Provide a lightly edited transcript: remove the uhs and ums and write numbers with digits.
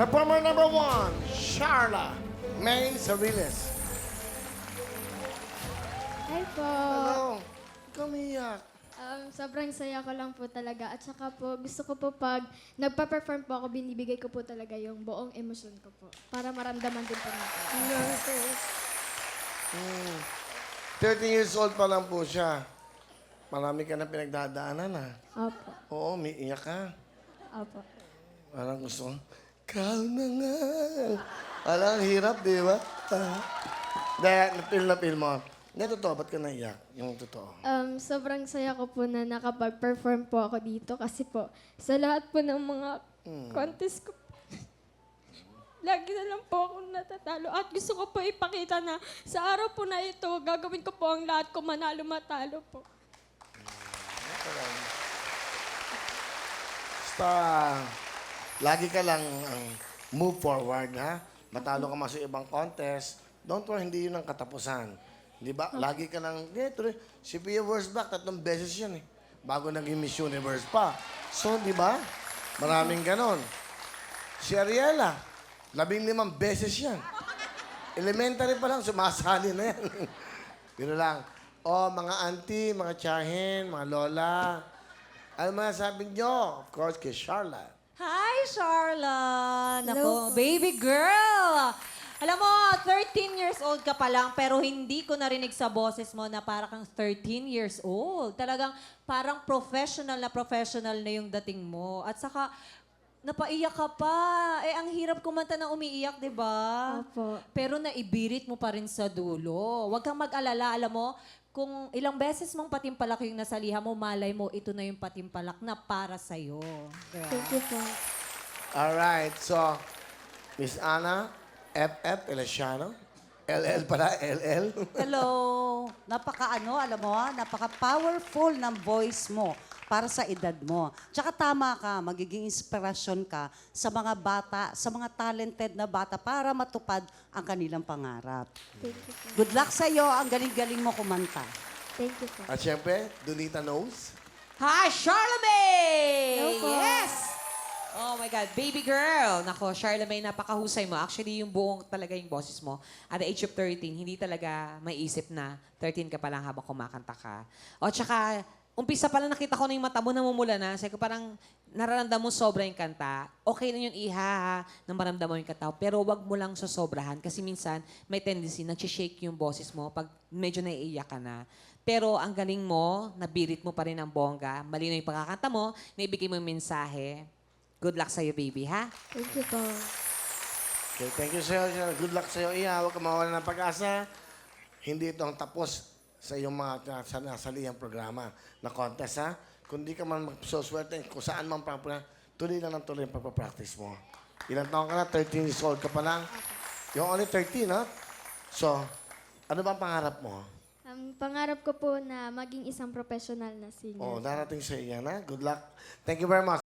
Performer number 1, Sharla May Sariles. Hi po. Hello. Ikaw umiyak. Sobrang saya ko lang po talaga. At saka po, gusto ko po pag nagpa-perform po ako, binibigay ko po talaga yung buong emosyon ko po. Para maramdaman din po natin. 13 years old pa lang po siya. Marami ka na pinagdadaanan, ha? Opo. Oo, umiiyak ka. Opo. Parang gusto ko, ikaw na nga. Alang hirap, di ba? Dahil napil mo. Hindi, totoo. Ba't ka naiyak? Yung totoo. Sobrang saya ko po na nakapag-perform po ako dito kasi po sa lahat po ng mga contest ko, lagi na lang po akong natatalo. At gusto ko po ipakita na sa araw po na ito, gagawin ko po ang lahat ko manalo matalo po. Basta, lagi ka lang move forward, ha? Matalo ka man sa ibang contest. Don't worry, hindi yun ang katapusan. Di ba? Lagi ka lang, tuloy. Si Pia Wurzbach, 3 beses yan, eh. Bago naging Miss Universe pa. So, di ba? Maraming ganon. Si Ariela, 15 beses yan. Elementary pa lang, sumasali na yan. Pero lang, mga auntie, mga tiyahin, mga lola, ano masasabi nyo? Of course, kay Charlotte. Hi, Charla! Hello Nako, po. baby girl! Alam mo, 13 years old ka pa lang, pero hindi ko narinig sa boses mo na parang kang 13 years old. Talagang parang professional na yung dating mo. At saka, napaiyak ka pa. Ang hirap kumanta na umiiyak, di ba? Opo. Pero naibirit mo pa rin sa dulo. Huwag kang mag-alala. Alam mo, kung ilang beses mong patimpalak yung nasalihan mo, malay mo, ito na yung patimpalak na para sa'yo. Diba? Thank you po. Alright, so, Miss Ana, FF Elesiano, LL pala, LL. Hello. Alam mo, napaka-powerful ng voice mo para sa edad mo. Tsaka tama ka, magiging inspirasyon ka sa mga bata, sa mga talented na bata para matupad ang kanilang pangarap. Thank you po. Good luck sa'yo. Ang galing-galing mo kumanta. Thank you po. At syempre, Donita Knows. Hi, Charlamagne! Hello po. Yes! Oh my God, baby girl! Nako, Charlamagne, napakahusay mo. Actually, yung buong talaga yung boses mo, at the age of 13, hindi talaga maiisip na 13 ka pa lang habang kumakanta ka. O tsaka, umpisa pa lang nakita ko na yung mata mo namumula na. Sabi ko parang nararamdam mo sobra yung kanta. Okay na yun, iha, na maramdam mo yung kanta. Pero wag mo lang sosobrahan kasi minsan may tendency na shake yung boses mo pag medyo naiiyak ka na. Pero ang galing mo, nabirit mo pa rin ang bongga. Malino yung pagkakanta mo, naibigay mo yung mensahe. Good luck sa'yo, baby, ha? Thank you po. Okay, thank you sa'yo. Good luck sa'yo, Iya. Huwag ka mawala ng pag-asa. Hindi ito ang tapos sa iyong mga nasalihang programa na contest, ha? Kung di ka man magsuswerte, kung saan man pang tuloy lang ng tuloy ang pagpapractice mo. Ilang taon ka na? 13 years old ka pa lang? You're only 13, ha? So, ano ba ang pangarap mo? Pangarap ko po na maging isang professional na singer. Oh, darating sa iya na. Good luck. Thank you very much.